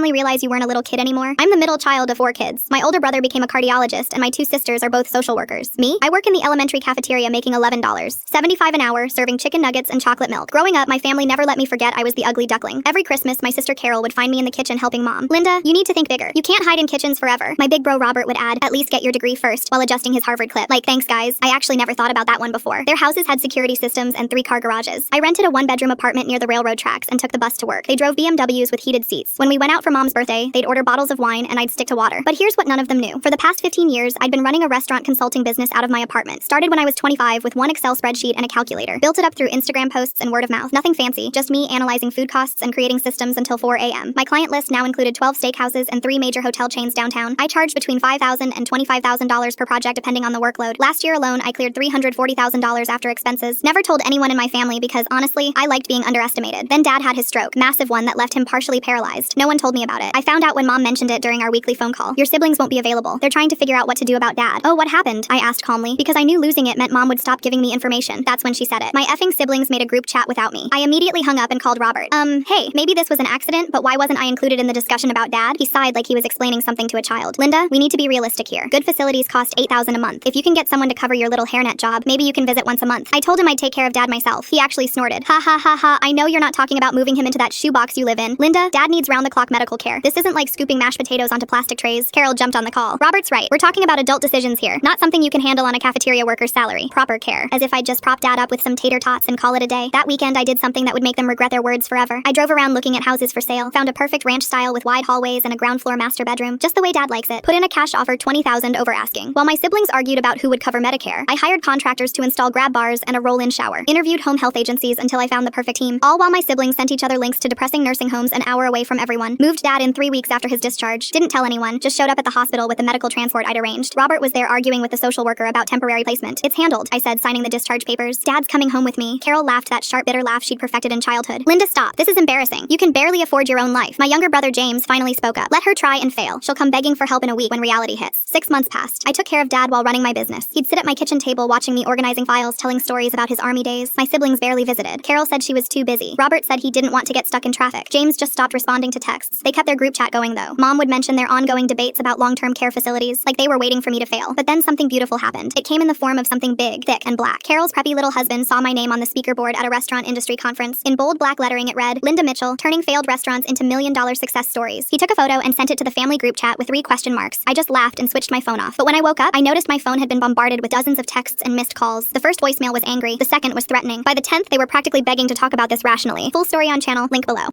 finally realize you weren't a little kid anymore? I'm the middle child of 4 kids. My older brother became a cardiologist, and my 2 sisters are both social workers. Me? I work in the elementary cafeteria making $11.75 an hour, serving chicken nuggets and chocolate milk. Growing up, my family never let me forget I was the ugly duckling. Every Christmas, my sister Carol would find me in the kitchen helping Mom. Linda, you need to think bigger. You can't hide in kitchens forever. My big bro Robert would add, at least get your degree first, while adjusting his Harvard clip. Like, thanks guys. I actually never thought about that one before. Their houses had security systems and 3-car garages. I rented a 1-bedroom apartment near the railroad tracks and took the bus to work. They drove BMWs with heated seats. When we went out for Mom's birthday, they'd order bottles of wine and I'd stick to water. But here's what none of them knew. For the past 15 years, I'd been running a restaurant consulting business out of my apartment. Started when I was 25 with one Excel spreadsheet and a calculator. Built it up through Instagram posts and word of mouth. Nothing fancy, just me analyzing food costs and creating systems until 4 a.m. My client list now included 12 steakhouses and 3 major hotel chains downtown. I charged between $5,000 and $25,000 per project depending on the workload. Last year alone, I cleared $340,000 after expenses. Never told anyone in my family because honestly, I liked being underestimated. Then Dad had his stroke, massive one that left him partially paralyzed. No one told me about it. I found out when Mom mentioned it during our weekly phone call. Your siblings won't be available. They're trying to figure out what to do about Dad. Oh, what happened? I asked calmly, because I knew losing it meant Mom would stop giving me information. That's when she said it. My effing siblings made a group chat without me. I immediately hung up and called Robert. Hey, maybe this was an accident, but why wasn't I included in the discussion about Dad? He sighed like he was explaining something to a child. Linda, we need to be realistic here. Good facilities cost $8,000 a month. If you can get someone to cover your little hairnet job, maybe you can visit once a month. I told him I'd take care of Dad myself. He actually snorted. Ha ha ha ha, I know you're not talking about moving him into that shoebox you live in. Linda, Dad needs round-the-clock medical care. This isn't like scooping mashed potatoes onto plastic trays. Carol jumped on the call. Robert's right. We're talking about adult decisions here, not something you can handle on a cafeteria worker's salary. Proper care. As if I'd just prop Dad up with some tater tots and call it a day. That weekend I did something that would make them regret their words forever. I drove around looking at houses for sale, found a perfect ranch style with wide hallways and a ground floor master bedroom, just the way Dad likes it. Put in a cash offer $20,000 over asking. While my siblings argued about who would cover Medicare, I hired contractors to install grab bars and a roll-in shower. Interviewed home health agencies until I found the perfect team. All while my siblings sent each other links to depressing nursing homes an hour away from everyone. Moved Dad in 3 weeks after his discharge. Didn't tell anyone, just showed up at the hospital with the medical transport I'd arranged. Robert was there arguing with the social worker about temporary placement. It's handled, I said, signing the discharge papers. Dad's coming home with me. Carol laughed that sharp, bitter laugh she'd perfected in childhood. Linda, stop. This is embarrassing. You can barely afford your own life. My younger brother James finally spoke up. Let her try and fail. She'll come begging for help in a week when reality hits. 6 months passed. I took care of Dad while running my business. He'd sit at my kitchen table watching me organizing files, telling stories about his army days. My siblings barely visited. Carol said she was too busy. Robert said he didn't want to get stuck in traffic. James just stopped responding to texts. They kept their group chat going though. Mom would mention their ongoing debates about long-term care facilities, like they were waiting for me to fail. But then something beautiful happened. It came in the form of something big, thick, and black. Carol's preppy little husband saw my name on the speaker board at a restaurant industry conference. In bold black lettering it read, Linda Mitchell, turning failed restaurants into million-dollar success stories. He took a photo and sent it to the family group chat with 3 question marks. I just laughed and switched my phone off. But when I woke up, I noticed my phone had been bombarded with dozens of texts and missed calls. The first voicemail was angry, the second was threatening. By the 10th, they were practically begging to talk about this rationally. Full story on channel, link below.